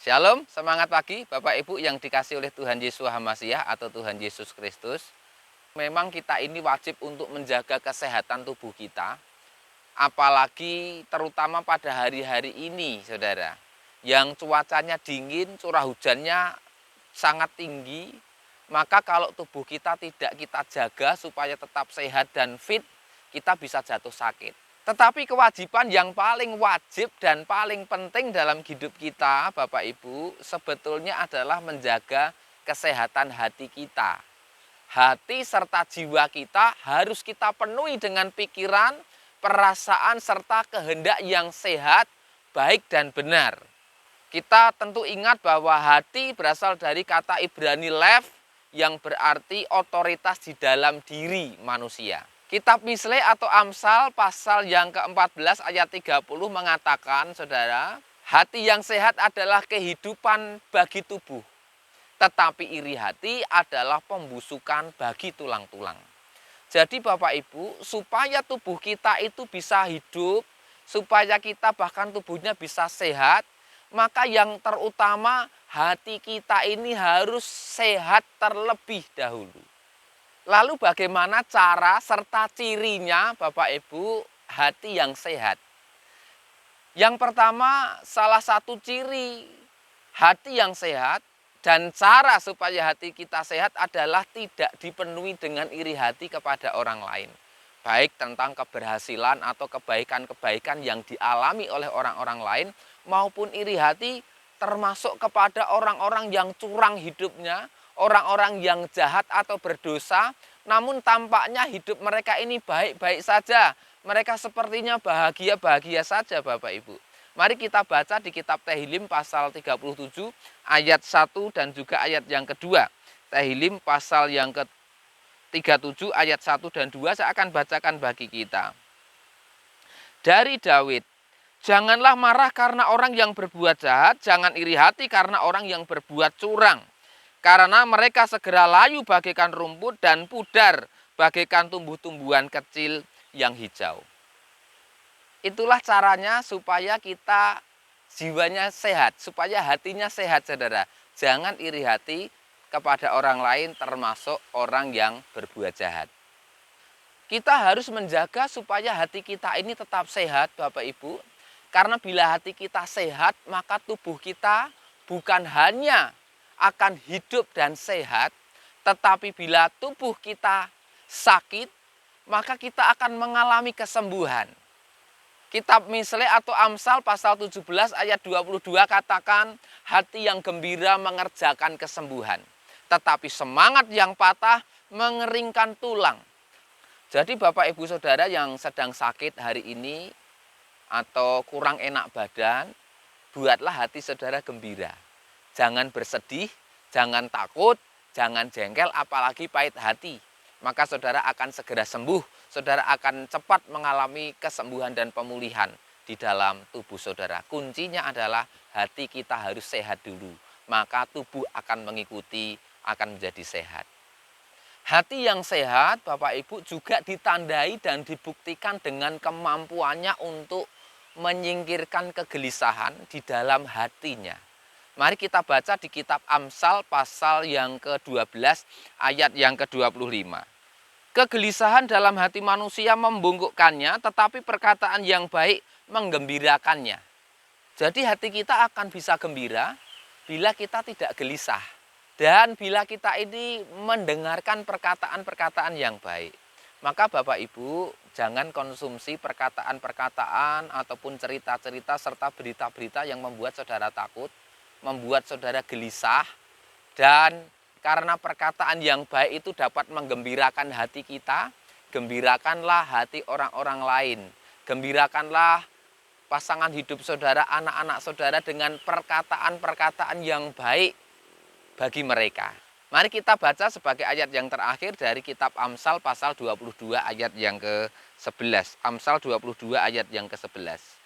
Shalom, semangat pagi Bapak Ibu yang dikasih oleh Tuhan Yesus Hamasiah atau Tuhan Yesus Kristus. Memang kita ini wajib untuk menjaga kesehatan tubuh kita, apalagi terutama pada hari-hari ini, saudara, yang cuacanya dingin, curah hujannya sangat tinggi. Maka kalau tubuh kita tidak kita jaga supaya tetap sehat dan fit, kita bisa jatuh sakit. Tetapi kewajiban yang paling wajib dan paling penting dalam hidup kita, Bapak Ibu, sebetulnya adalah menjaga kesehatan hati kita. Hati serta jiwa kita harus kita penuhi dengan pikiran, perasaan, serta kehendak yang sehat, baik dan benar. Kita tentu ingat bahwa hati berasal dari kata Ibrani lev yang berarti otoritas di dalam diri manusia. Kitab Misle atau Amsal pasal yang ke-14 ayat 30 mengatakan, saudara, hati yang sehat adalah kehidupan bagi tubuh, tetapi iri hati adalah pembusukan bagi tulang-tulang. Jadi Bapak Ibu, supaya tubuh kita itu bisa hidup, supaya kita bahkan tubuhnya bisa sehat, maka yang terutama hati kita ini harus sehat terlebih dahulu. Lalu bagaimana cara serta cirinya Bapak Ibu hati yang sehat? Yang pertama, salah satu ciri hati yang sehat dan cara supaya hati kita sehat adalah tidak dipenuhi dengan iri hati kepada orang lain. Baik tentang keberhasilan atau kebaikan-kebaikan yang dialami oleh orang-orang lain, maupun iri hati termasuk kepada orang-orang yang curang hidupnya, orang-orang yang jahat atau berdosa, namun tampaknya hidup mereka ini baik-baik saja. Mereka sepertinya bahagia-bahagia saja Bapak Ibu. Mari kita baca di kitab Tehillim pasal 37 ayat 1 dan juga ayat yang kedua. Tehillim pasal yang ke-37 ayat 1 dan 2 saya akan bacakan bagi kita. Dari Daud, janganlah marah karena orang yang berbuat jahat, jangan iri hati karena orang yang berbuat curang. Karena mereka segera layu bagaikan rumput dan pudar bagaikan tumbuh-tumbuhan kecil yang hijau. Itulah caranya supaya kita jiwanya sehat, supaya hatinya sehat, saudara. Jangan iri hati kepada orang lain termasuk orang yang berbuat jahat. Kita harus menjaga supaya hati kita ini tetap sehat, Bapak Ibu. Karena bila hati kita sehat, maka tubuh kita bukan hanya akan hidup dan sehat, tetapi bila tubuh kita sakit, maka kita akan mengalami kesembuhan. Kitab Misle atau Amsal pasal 17 ayat 22 katakan, hati yang gembira mengerjakan kesembuhan, tetapi semangat yang patah mengeringkan tulang. Jadi Bapak Ibu Saudara yang sedang sakit hari ini atau kurang enak badan, buatlah hati saudara gembira. Jangan bersedih, jangan takut, jangan jengkel, apalagi pahit hati. Maka saudara akan segera sembuh, saudara akan cepat mengalami kesembuhan dan pemulihan di dalam tubuh saudara. Kuncinya adalah hati kita harus sehat dulu, maka tubuh akan mengikuti, akan menjadi sehat. Hati yang sehat, Bapak Ibu, juga ditandai dan dibuktikan dengan kemampuannya untuk menyingkirkan kegelisahan di dalam hatinya. Mari kita baca di kitab Amsal pasal yang ke-12 ayat yang ke-25. Kegelisahan dalam hati manusia membungkukkannya, tetapi perkataan yang baik menggembirakannya. Jadi hati kita akan bisa gembira bila kita tidak gelisah. Dan bila kita ini mendengarkan perkataan-perkataan yang baik. Maka Bapak Ibu jangan konsumsi perkataan-perkataan ataupun cerita-cerita serta berita-berita yang membuat saudara takut, membuat saudara gelisah, dan karena perkataan yang baik itu dapat menggembirakan hati kita, gembirakanlah hati orang-orang lain, gembirakanlah pasangan hidup saudara, anak-anak saudara dengan perkataan-perkataan yang baik bagi mereka. Mari kita baca sebagai ayat yang terakhir dari kitab Amsal pasal 22 ayat yang ke-11. Amsal 22 ayat yang ke-11.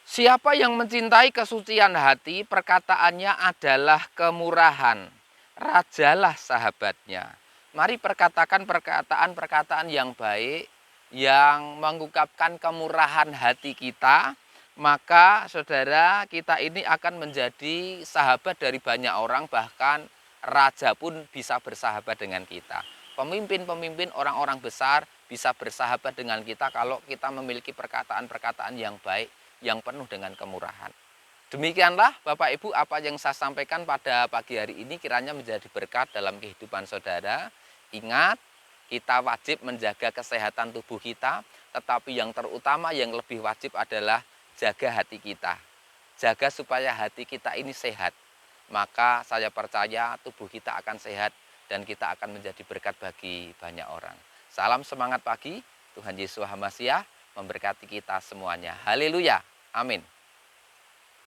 Siapa yang mencintai kesucian hati, perkataannya adalah kemurahan. Rajalah sahabatnya. Mari perkatakan perkataan-perkataan yang baik, yang mengungkapkan kemurahan hati kita, maka saudara, kita ini akan menjadi sahabat dari banyak orang, bahkan raja pun bisa bersahabat dengan kita. Pemimpin-pemimpin, orang-orang besar bisa bersahabat dengan kita kalau kita memiliki perkataan-perkataan yang baik, yang penuh dengan kemurahan. Demikianlah Bapak Ibu apa yang saya sampaikan pada pagi hari ini, kiranya menjadi berkat dalam kehidupan saudara. Ingat, kita wajib menjaga kesehatan tubuh kita, tetapi yang terutama yang lebih wajib adalah jaga hati kita. Jaga supaya hati kita ini sehat. Maka saya percaya tubuh kita akan sehat dan kita akan menjadi berkat bagi banyak orang. Salam semangat pagi, Tuhan Yesus Hamasiah memberkati kita semuanya. Haleluya. Amin.